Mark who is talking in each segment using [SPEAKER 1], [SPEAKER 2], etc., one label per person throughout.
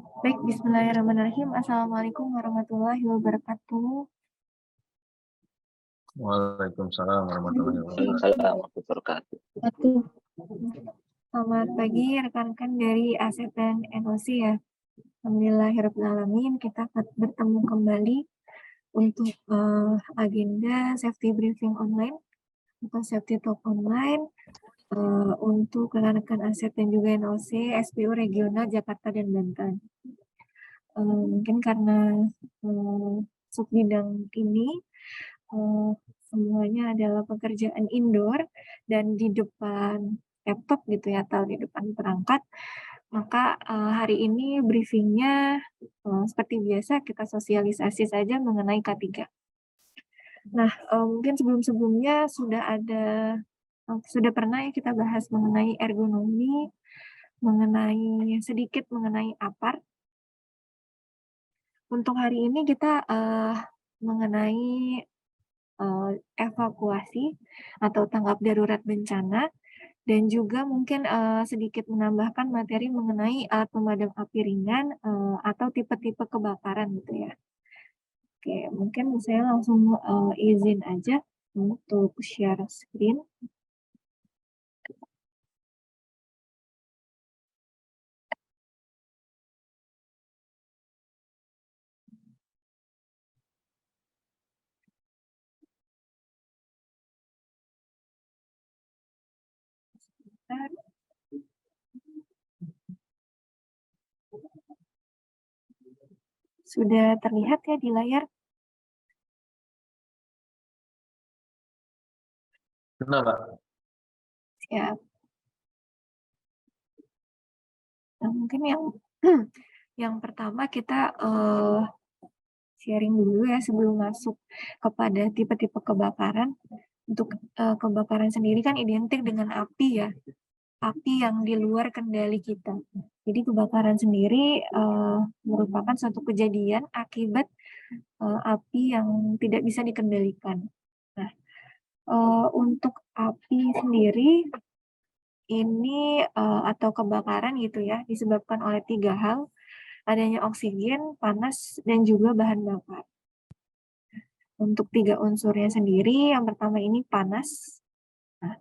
[SPEAKER 1] Baik, bismillahirrahmanirrahim. Assalamualaikum warahmatullahi wabarakatuh.
[SPEAKER 2] Waalaikumsalam warahmatullahi wabarakatuh.
[SPEAKER 1] Selamat pagi rekan-rekan dari ASEP dan NOC ya. Alhamdulillahirrahmanirrahim, kita bertemu kembali untuk agenda safety briefing online atau safety talk online untuk rekan-rekan ASEP dan juga NOC SPU Regional Jakarta dan Banten. Mungkin karena subbidang ini semuanya adalah pekerjaan indoor dan di depan laptop gitu ya, atau di depan perangkat, maka hari ini briefingnya seperti biasa kita sosialisasi saja mengenai K3. Nah, mungkin sebelum-sebelumnya sudah pernah ya kita bahas mengenai ergonomi, sedikit mengenai APAR. Untuk hari ini kita mengenai evakuasi atau tanggap darurat bencana, dan juga mungkin sedikit menambahkan materi mengenai alat pemadam api ringan atau tipe-tipe kebakaran gitu ya. Oke, mungkin saya langsung izin aja untuk share screen. Sudah terlihat ya di layar?
[SPEAKER 2] Benar, Pak.
[SPEAKER 1] Siap. Nah, mungkin yang pertama kita sharing dulu ya sebelum masuk kepada tipe-tipe kebakaran. Untuk kebakaran sendiri kan identik dengan api ya, api yang di luar kendali kita. Jadi kebakaran sendiri merupakan suatu kejadian akibat api yang tidak bisa dikendalikan. Nah, untuk api sendiri ini atau kebakaran gitu ya disebabkan oleh 3 hal, adanya oksigen, panas, dan juga bahan bakar. Untuk 3 unsurnya sendiri, yang pertama ini panas. Nah,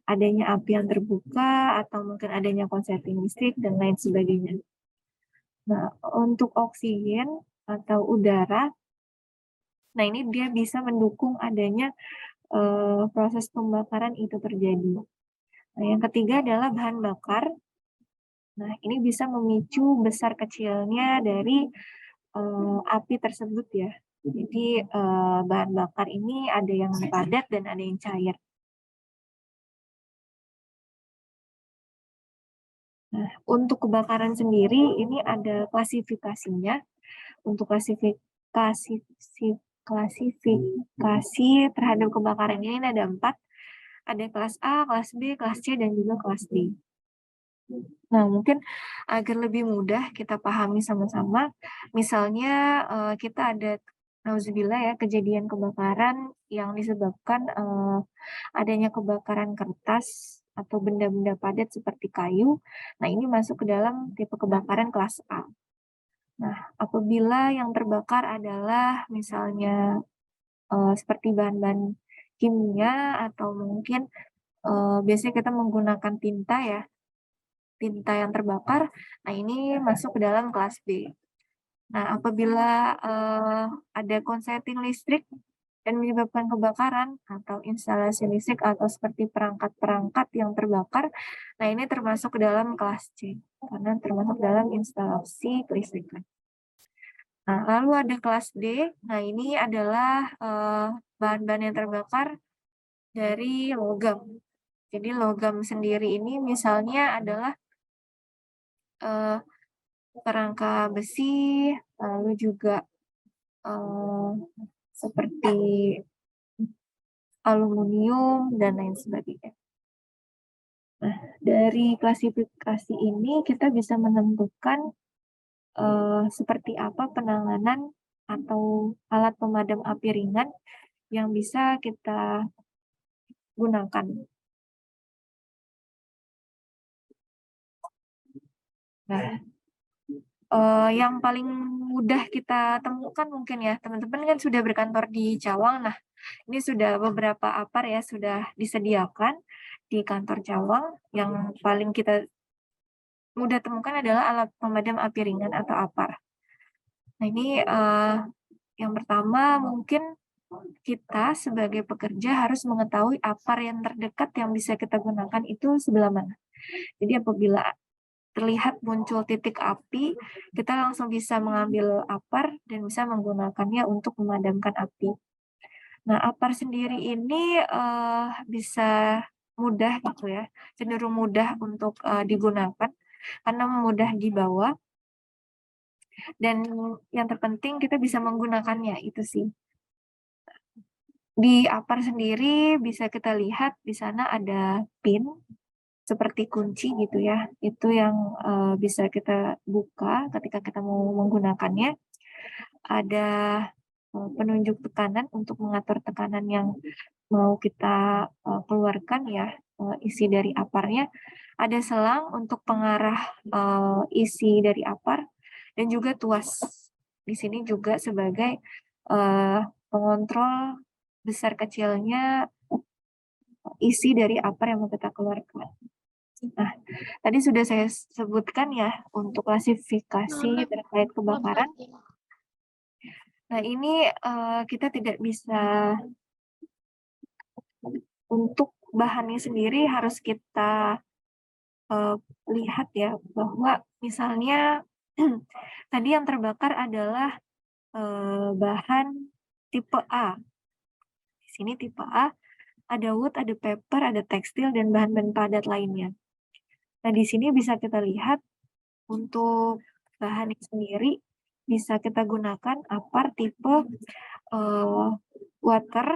[SPEAKER 1] adanya api yang terbuka atau mungkin adanya konsleting listrik dan lain sebagainya. Nah, untuk oksigen atau udara, nah ini dia bisa mendukung adanya proses pembakaran itu terjadi. Nah, yang ketiga adalah bahan bakar. Nah, ini bisa memicu besar kecilnya dari api tersebut ya. Jadi bahan bakar ini ada yang padat dan ada yang cair. Nah, untuk kebakaran sendiri ini ada klasifikasinya. Untuk klasifikasi terhadap kebakaran ini ada 4. Ada kelas A, kelas B, kelas C, dan juga kelas D. Nah, mungkin agar lebih mudah kita pahami sama-sama, misalnya kita ada nauzubillah ya kejadian kebakaran yang disebabkan adanya kebakaran kertas atau benda-benda padat seperti kayu. Nah, ini masuk ke dalam tipe kebakaran kelas A. Nah, apabila yang terbakar adalah misalnya seperti bahan-bahan kimia atau mungkin biasanya kita menggunakan tinta ya, tinta yang terbakar, nah ini masuk ke dalam kelas B. Nah, apabila ada konsleting listrik dan menyebabkan kebakaran atau instalasi listrik atau seperti perangkat-perangkat yang terbakar, nah ini termasuk ke dalam kelas C, karena termasuk dalam instalasi kelistrikan. Nah, lalu ada kelas D, nah ini adalah bahan-bahan yang terbakar dari logam. Jadi logam sendiri ini misalnya adalah kerangka besi, lalu juga seperti aluminium, dan lain sebagainya. Nah, dari klasifikasi ini kita bisa menentukan seperti apa penanganan atau alat pemadam api ringan yang bisa kita gunakan. Nah, yang paling mudah kita temukan mungkin ya, teman-teman kan sudah berkantor di Cawang. Nah, ini sudah beberapa APAR ya sudah disediakan di kantor Cawang. Yang paling kita mudah temukan adalah alat pemadam api ringan atau APAR. Nah, ini yang pertama mungkin kita sebagai pekerja harus mengetahui APAR yang terdekat yang bisa kita gunakan itu sebelah mana. Jadi apabila terlihat muncul titik api, kita langsung bisa mengambil APAR dan bisa menggunakannya untuk memadamkan api. Nah, APAR sendiri ini bisa mudah gitu ya, cenderung mudah untuk digunakan karena mudah dibawa. Dan yang terpenting kita bisa menggunakannya, itu sih. Di APAR sendiri bisa kita lihat di sana ada pin seperti kunci gitu ya. Itu yang bisa kita buka ketika kita mau menggunakannya. Ada penunjuk tekanan untuk mengatur tekanan yang mau kita keluarkan ya, isi dari APAR-nya. Ada selang untuk pengarah isi dari APAR dan juga tuas. Di sini juga sebagai pengontrol besar kecilnya isi dari APAR yang mau kita keluarkan. Nah, tadi sudah saya sebutkan ya untuk klasifikasi terkait kebakaran. Nah, ini kita tidak bisa, untuk bahannya sendiri harus kita lihat ya, bahwa misalnya tadi yang terbakar adalah bahan tipe A. Di sini tipe A, ada wood, ada paper, ada tekstil, dan bahan-bahan padat lainnya. Nah, di sini bisa kita lihat untuk bahan sendiri bisa kita gunakan APAR tipe water,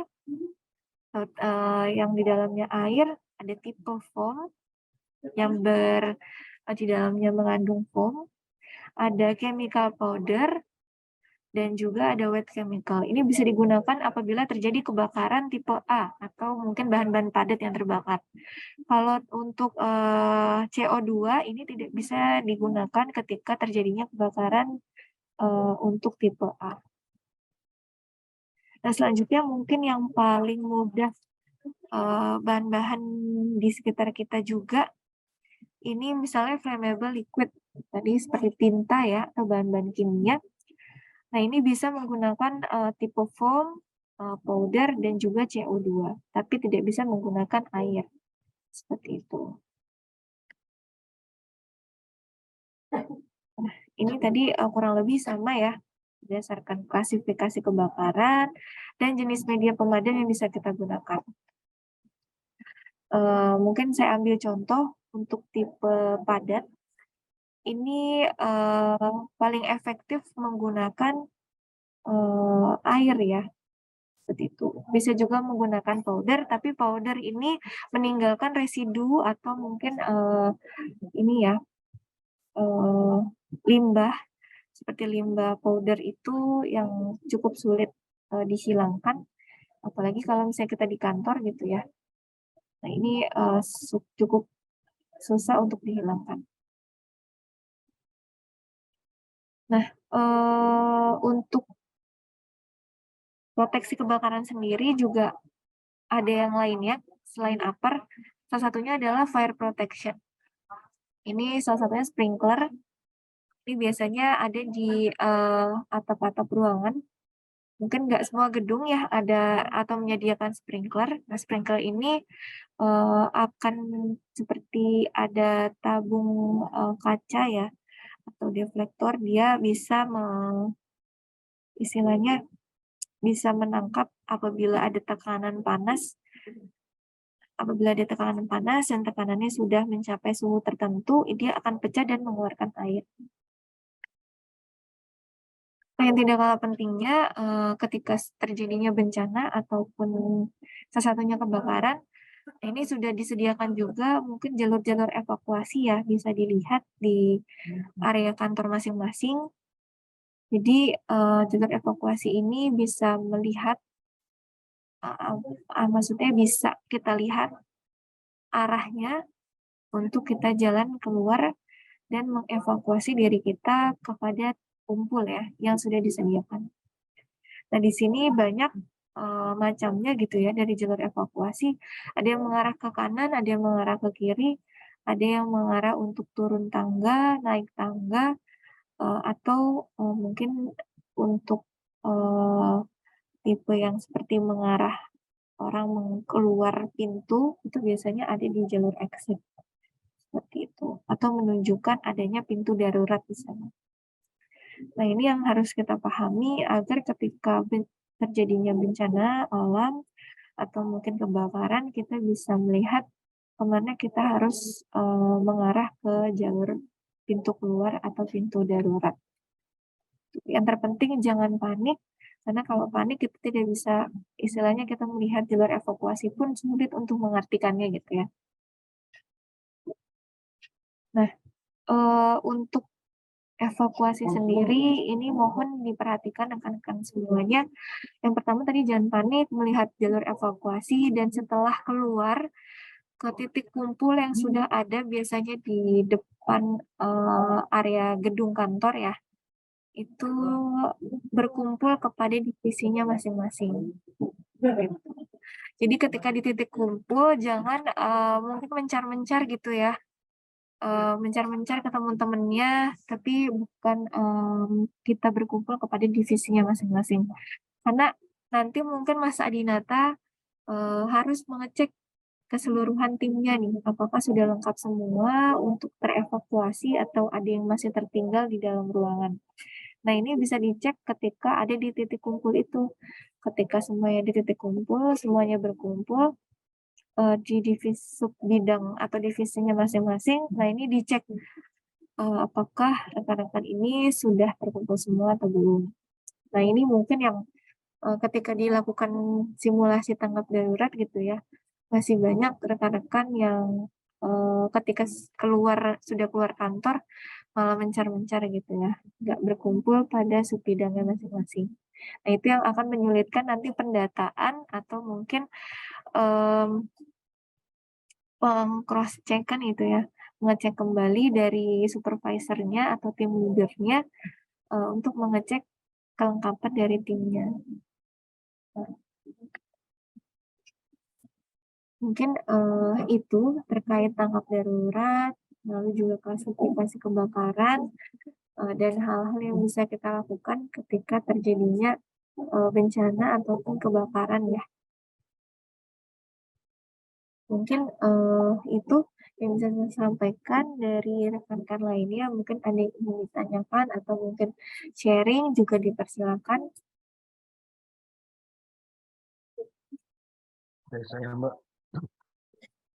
[SPEAKER 1] yang di dalamnya air, ada tipe foam yang di dalamnya mengandung foam, ada chemical powder, dan juga ada wet chemical. Ini bisa digunakan apabila terjadi kebakaran tipe A atau mungkin bahan-bahan padat yang terbakar. Kalau untuk CO2 ini tidak bisa digunakan ketika terjadinya kebakaran untuk tipe A. Nah, selanjutnya mungkin yang paling mudah bahan-bahan di sekitar kita juga, ini misalnya flammable liquid, tadi seperti tinta ya, atau bahan-bahan kimia. Nah, ini bisa menggunakan tipe foam, powder, dan juga CO2, tapi tidak bisa menggunakan air. Seperti itu. Nah, ini tadi kurang lebih sama ya, berdasarkan klasifikasi kebakaran dan jenis media pemadam yang bisa kita gunakan. Mungkin saya ambil contoh untuk tipe padat. Ini paling efektif menggunakan air ya, seperti itu. Bisa juga menggunakan powder, tapi powder ini meninggalkan residu atau mungkin ini ya, limbah, seperti limbah powder itu yang cukup sulit dihilangkan, apalagi kalau misalnya kita di kantor gitu ya. Nah, ini cukup susah untuk dihilangkan. Nah, untuk proteksi kebakaran sendiri juga ada yang lainnya selain APAR. Salah satunya adalah fire protection. Ini salah satunya sprinkler. Ini biasanya ada di atap-atap ruangan. Mungkin nggak semua gedung ya ada atau menyediakan sprinkler. Nah, sprinkler ini akan seperti ada tabung kaca ya, atau deflektor. Dia bisa istilahnya bisa menangkap apabila ada tekanan panas. Apabila ada tekanan panas dan tekanannya sudah mencapai suhu tertentu, dia akan pecah dan mengeluarkan air. Nah, yang tidak kalah pentingnya ketika terjadinya bencana ataupun salah satunya kebakaran, ini sudah disediakan juga mungkin jalur-jalur evakuasi ya, bisa dilihat di area kantor masing-masing. Jadi jalur evakuasi ini bisa melihat, maksudnya bisa kita lihat arahnya untuk kita jalan keluar dan mengevakuasi diri kita kepada kumpul ya yang sudah disediakan. Nah, di sini banyak macamnya gitu ya dari jalur evakuasi. Ada yang mengarah ke kanan, ada yang mengarah ke kiri, ada yang mengarah untuk turun tangga, naik tangga, atau mungkin untuk tipe yang seperti mengarah orang keluar pintu, itu biasanya ada di jalur exit, seperti itu. Atau menunjukkan adanya pintu darurat di sana. Nah, ini yang harus kita pahami agar ketika terjadinya bencana alam atau mungkin kebakaran, kita bisa melihat kemana kita harus mengarah ke jalur pintu keluar atau pintu darurat. Yang terpenting jangan panik, karena kalau panik kita tidak bisa, istilahnya kita melihat jalur evakuasi pun sulit untuk mengartikannya gitu ya. Nah, untuk evakuasi sendiri ini mohon diperhatikan rekan-rekan semuanya. Yang pertama tadi jangan panik melihat jalur evakuasi, dan setelah keluar ke titik kumpul yang sudah ada biasanya di depan area gedung kantor ya, itu berkumpul kepada divisinya masing-masing. Jadi ketika di titik kumpul jangan mungkin mencar-mencar gitu ya, mencar-mencar ke teman-temannya, tapi bukan kita berkumpul kepada divisinya masing-masing. Karena nanti mungkin Mas Adinata harus mengecek keseluruhan timnya nih, apakah sudah lengkap semua untuk terevakuasi atau ada yang masih tertinggal di dalam ruangan. Nah, ini bisa dicek ketika ada di titik kumpul itu. Ketika semuanya di titik kumpul, semuanya berkumpul di divisi sub bidang atau divisinya masing-masing. Nah, ini dicek apakah rekan-rekan ini sudah terkumpul semua atau belum. Nah, ini mungkin yang ketika dilakukan simulasi tanggap darurat gitu ya, masih banyak rekan-rekan yang ketika sudah keluar kantor malah mencar-mencar gitu ya, nggak berkumpul pada sub-bidangnya masing-masing. Nah, itu yang akan menyulitkan nanti pendataan atau mungkin peng-cross-check-kan gitu ya, mengecek kembali dari supervisornya atau tim leadernya untuk mengecek kelengkapan dari timnya. Nah, mungkin itu terkait tanggap darurat, lalu juga klasifikasi kebakaran, dan hal-hal yang bisa kita lakukan ketika terjadinya bencana ataupun kebakaran ya. Mungkin itu yang bisa saya sampaikan dari rekan-rekan lainnya. Mungkin ada yang ingin ditanyakan atau mungkin sharing juga dipersilakan.
[SPEAKER 2] Saya Mbak.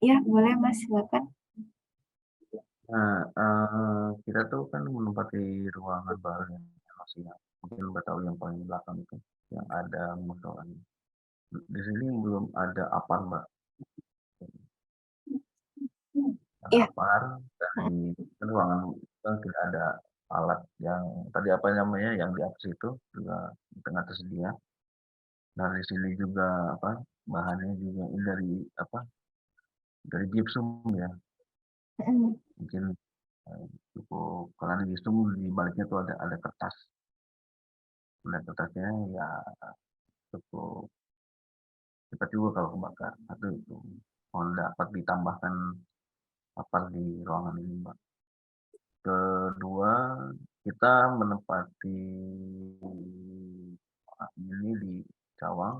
[SPEAKER 1] Ya, boleh Mas, silakan.
[SPEAKER 2] Nah, kita tuh kan menempati ruangan baru yang masih mungkin Mbak tahu yang paling belakang itu yang ada musolanya. Di sini belum ada apar Mbak, ada
[SPEAKER 1] Iya.
[SPEAKER 2] apar dan di ruangan kan tidak ada alat yang tadi apa namanya yang di atas itu juga di tengah tersedia. Nah di sini juga apa bahannya juga ini dari apa dari gypsum ya mungkin cukup karena di gypsum di baliknya tuh ada kertas. Nah kertasnya ya cukup cepat juga kalau kebakar. Satu itu mohon dapat ditambahkan apa di ruangan ini Mbak. Kedua kita menempati ini di Cawang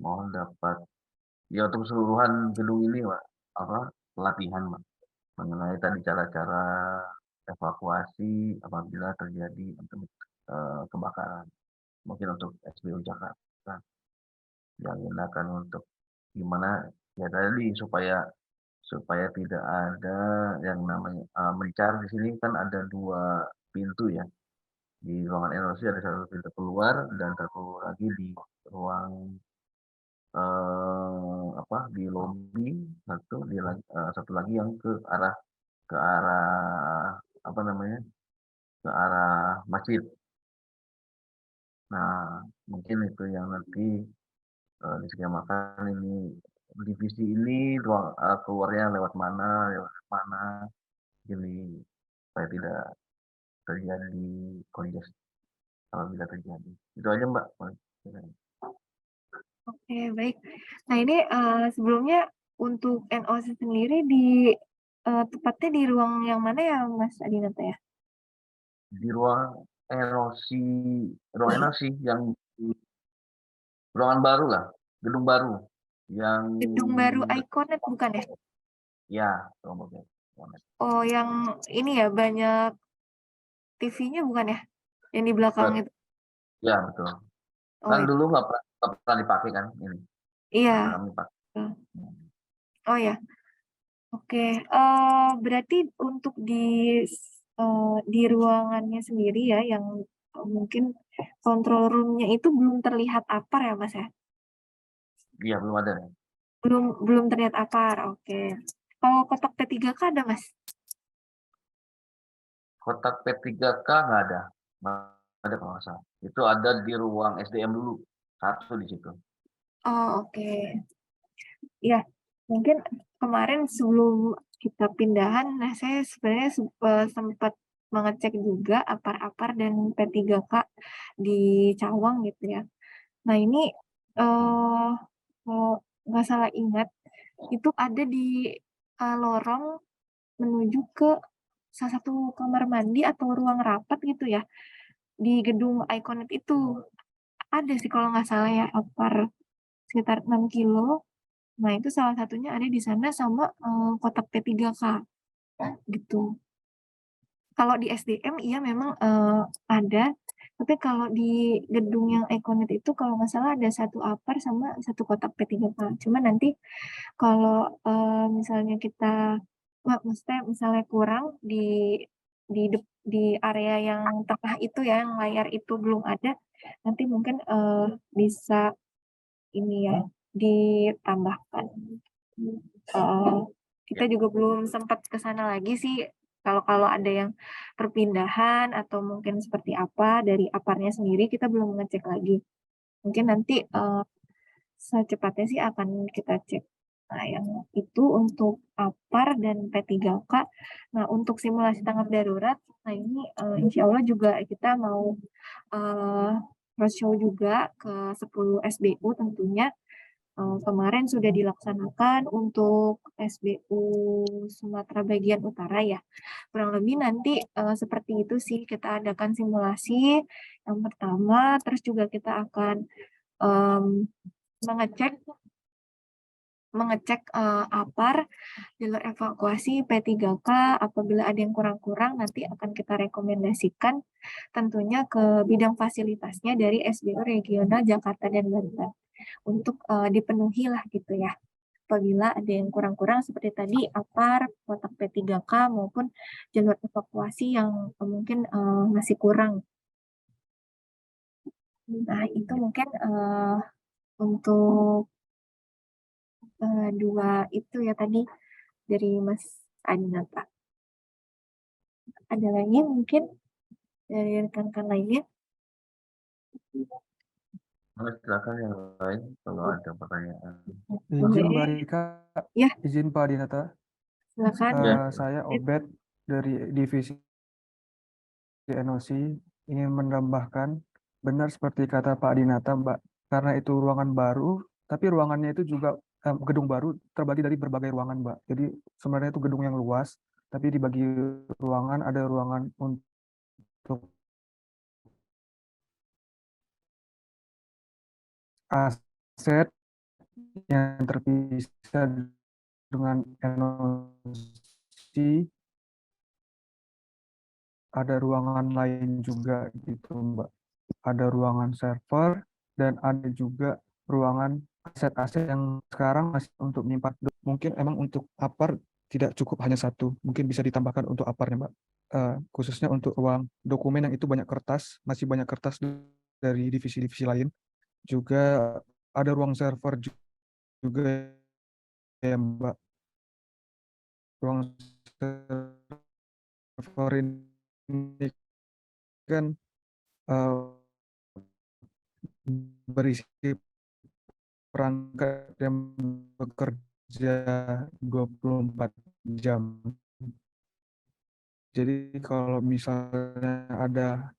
[SPEAKER 2] mohon dapat ya untuk keseluruhan gedung ini Pak apa pelatihan Pak mengenai tadi cara-cara evakuasi apabila terjadi kebakaran mungkin untuk SBU Jakarta yang gunakan untuk gimana ya tadi supaya supaya tidak ada yang namanya mencar di sini kan ada dua pintu ya di ruangan NOC ada satu pintu keluar dan satu lagi di ruang apa di lobi satu lagi yang ke arah apa namanya ke arah masjid. Nah mungkin itu yang nanti diskemakan ini divisi ini ruang keluarnya lewat mana ini supaya tidak terjadi kongres kalau bisa terjadi. Itu aja Mbak.
[SPEAKER 1] Oke, baik. Nah ini, sebelumnya untuk NOC sendiri tepatnya di ruang yang mana ya, Mas Adinata ya?
[SPEAKER 2] Di ruang NOC yang di ruangan baru lah, gedung baru yang
[SPEAKER 1] Gedung baru Iconet bukan ya?
[SPEAKER 2] ya, Rombongan.
[SPEAKER 1] Oh, yang ini ya, banyak TV-nya bukan ya? Yang di belakang itu?
[SPEAKER 2] Ya betul.
[SPEAKER 1] Oh,
[SPEAKER 2] Kan dulu nggak pernah dipakai kan ini. Nah,
[SPEAKER 1] iya.
[SPEAKER 2] kami pakai.
[SPEAKER 1] Oh ya, oke. Berarti untuk di ruangannya sendiri ya, yang mungkin control room-nya itu belum terlihat apar ya, Mas ya?
[SPEAKER 2] Iya belum ada.
[SPEAKER 1] Belum belum terlihat apar, oke. Kalau kotak P3K ada, Mas?
[SPEAKER 2] Kotak P3K nggak ada. Nggak ada kalau nggak salah. Itu ada di ruang SDM dulu. Satu di situ.
[SPEAKER 1] Oh, oke. Ya, mungkin kemarin sebelum kita pindahan, nah saya sebenarnya sempat mengecek juga apar-apar dan P3K di Cawang gitu ya. Nah ini kalau nggak salah ingat itu ada di lorong menuju ke salah satu kamar mandi atau ruang rapat gitu ya di gedung Iconet itu ada sih kalau nggak salah ya apar sekitar 6 kilo. Nah itu salah satunya ada di sana sama kotak P3K gitu. Kalau di SDM iya memang ada, tapi kalau di gedung yang Iconet itu kalau nggak salah ada satu apar sama satu kotak P3K. Cuma nanti kalau misalnya kita, maksudnya misalnya kurang di area yang tengah itu ya, yang layar itu belum ada, nanti mungkin bisa ini ya ditambahkan. Eh, kita
[SPEAKER 2] Ya.
[SPEAKER 1] juga belum sempat ke sana lagi sih. Kalau kalau ada yang perpindahan atau mungkin seperti apa dari aparnya sendiri kita belum ngecek lagi. Mungkin nanti secepatnya sih akan kita cek. Nah, yang itu untuk APAR dan P3K. Nah, untuk simulasi tanggap darurat, nah ini insya Allah juga kita mau uh, roadshow juga ke 10 SBU tentunya. Kemarin sudah dilaksanakan untuk SBU Sumatera bagian utara ya. Kurang lebih nanti seperti itu sih kita adakan simulasi yang pertama, terus juga kita akan em, mengecek mengecek APAR, jalur evakuasi P3K, apabila ada yang kurang-kurang nanti akan kita rekomendasikan tentunya ke bidang fasilitasnya dari SBU Regional Jakarta dan Banten untuk dipenuhi lah gitu ya. Apabila ada yang kurang-kurang seperti tadi APAR, kotak P3K maupun jalur evakuasi yang mungkin masih kurang. Nah, itu mungkin untuk dua itu ya tadi dari Mas Adinata. Ada lagi mungkin dari rekan-rekan lainnya?
[SPEAKER 2] Silakan yang lain kalau ada pertanyaan.
[SPEAKER 3] Izin Mbak
[SPEAKER 1] Boleh.
[SPEAKER 3] Rika,
[SPEAKER 1] Ya,
[SPEAKER 3] izin Pak Dinata.
[SPEAKER 1] silakan.
[SPEAKER 2] Ya.
[SPEAKER 3] Saya Obed dari divisi NOC ingin menambahkan benar seperti kata Pak Dinata, Mbak. Karena itu ruangan baru, tapi ruangannya itu juga gedung baru terbagi dari berbagai ruangan, Mbak. Jadi sebenarnya itu gedung yang luas, tapi dibagi ruangan, ada ruangan untuk aset yang terpisah dengan NOC, ada ruangan lain juga gitu Mbak. Ada ruangan server dan ada juga ruangan aset-aset yang sekarang masih untuk menyimpan. Mungkin emang untuk apar tidak cukup hanya satu, mungkin bisa ditambahkan untuk aparnya Mbak. Khususnya untuk ruang dokumen yang itu banyak kertas, masih banyak kertas dari divisi-divisi lain. Juga ada ruang server juga ya Mbak. Ruang server ini kan berisi perangkat yang bekerja 24 jam. Jadi kalau misalnya ada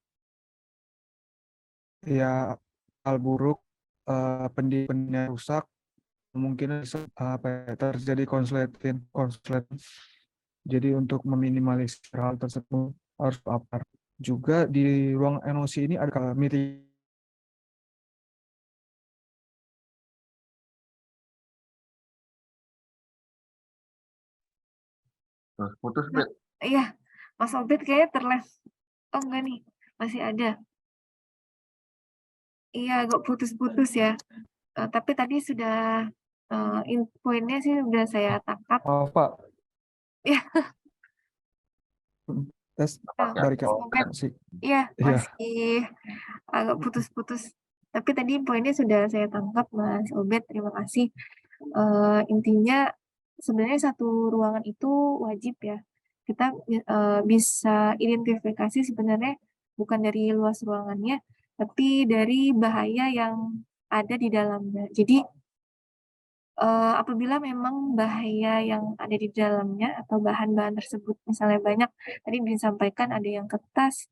[SPEAKER 3] ya hal buruk, pendingin rusak, mungkin bisa terjadi konslet. Jadi untuk meminimalisir hal tersebut harus apa? Juga di ruang NOC ini ada meeting.
[SPEAKER 2] Terus putus,
[SPEAKER 1] Nah,
[SPEAKER 2] Bet.
[SPEAKER 1] iya, Mas Obed kayaknya oh enggak nih, masih ada. Iya, agak putus-putus ya. Tapi tadi sudah poinnya sih sudah saya tangkap.
[SPEAKER 3] Oh, Pak,
[SPEAKER 1] Ya,
[SPEAKER 3] tes
[SPEAKER 2] Pakai
[SPEAKER 3] dari
[SPEAKER 1] Mas
[SPEAKER 3] Kak
[SPEAKER 1] Obed.
[SPEAKER 3] sih.
[SPEAKER 1] Iya,
[SPEAKER 3] Iya,
[SPEAKER 1] masih agak putus-putus. Tapi tadi poinnya sudah saya tangkap, Mas Obed. Terima kasih. Intinya sebenarnya satu ruangan itu wajib ya. Kita bisa identifikasi sebenarnya bukan dari luas ruangannya, tapi dari bahaya yang ada di dalamnya. Jadi apabila memang bahaya yang ada di dalamnya atau bahan-bahan tersebut misalnya banyak, tadi disampaikan ada yang kertas,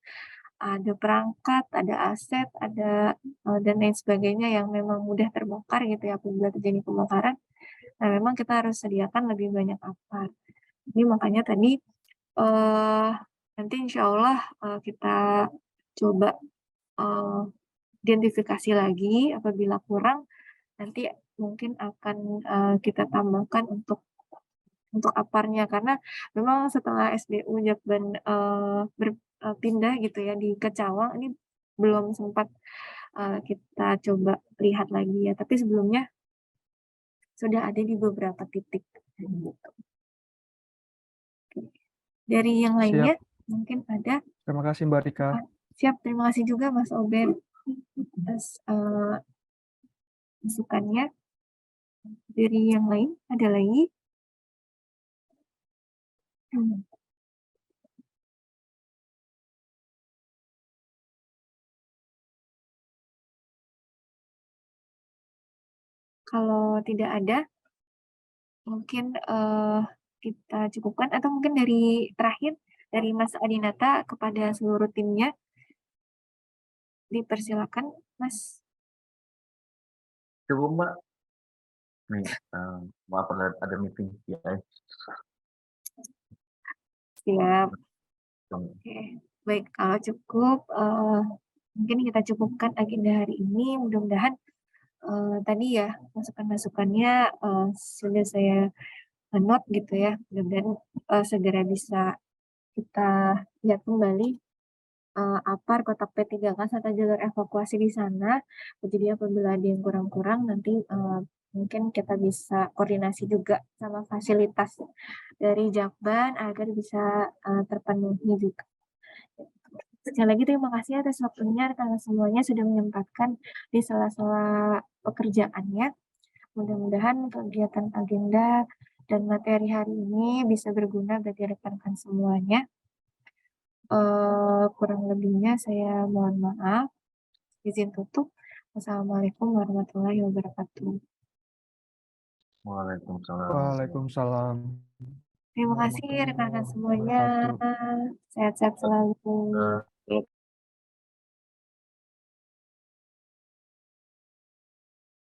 [SPEAKER 1] ada perangkat, ada aset, ada dan lain sebagainya yang memang mudah terbakar gitu ya apabila terjadi kebakaran. Nah, memang kita harus sediakan lebih banyak apar. Jadi makanya tadi eh nanti insya Allah kita coba eh, identifikasi lagi apabila kurang nanti mungkin akan kita tambahkan untuk aparnya karena memang setelah SBU Jakban berpindah gitu ya di Kecawang ini belum sempat kita coba lihat lagi ya tapi sebelumnya sudah ada di beberapa titik gitu. Dari yang lainnya
[SPEAKER 3] siap.
[SPEAKER 1] mungkin ada.
[SPEAKER 3] Terima kasih Mbak Rika.
[SPEAKER 1] Siap, terima kasih juga Mas Obed atas masukannya. Dari yang lain ada lagi? Hmm. Kalau tidak ada, mungkin kita cukupkan atau mungkin dari terakhir dari Mas Adinata kepada seluruh timnya dipersilakan Mas.
[SPEAKER 2] Cukup, Mbak. Nih, maaf ada meeting ya.
[SPEAKER 1] Siap. Oke, baik kalau cukup mungkin kita cukupkan agenda hari ini. Mudah-mudahan tadi ya masukan-masukannya sudah saya note gitu ya. Mudah-mudahan segera bisa kita lihat kembali APAR kotak P3K serta jalur evakuasi di sana. Jadi apabila ada yang kurang-kurang nanti mungkin kita bisa koordinasi juga sama fasilitas dari Jakban agar bisa terpenuhi juga. Sekali lagi terima kasih atas waktunya karena semuanya sudah menyempatkan di sela-sela pekerjaannya. Mudah-mudahan kegiatan agenda dan materi hari ini bisa berguna bagi rekan-rekan semuanya. Kurang lebihnya saya mohon maaf. Izin tutup. Wassalamualaikum warahmatullahi wabarakatuh.
[SPEAKER 2] Waalaikumsalam.
[SPEAKER 3] Waalaikumsalam
[SPEAKER 1] Terima kasih
[SPEAKER 3] warahmatullahi
[SPEAKER 1] rekan-rekan semuanya.
[SPEAKER 3] wabarakatuh.
[SPEAKER 1] Sehat-sehat selalu.
[SPEAKER 2] Eh,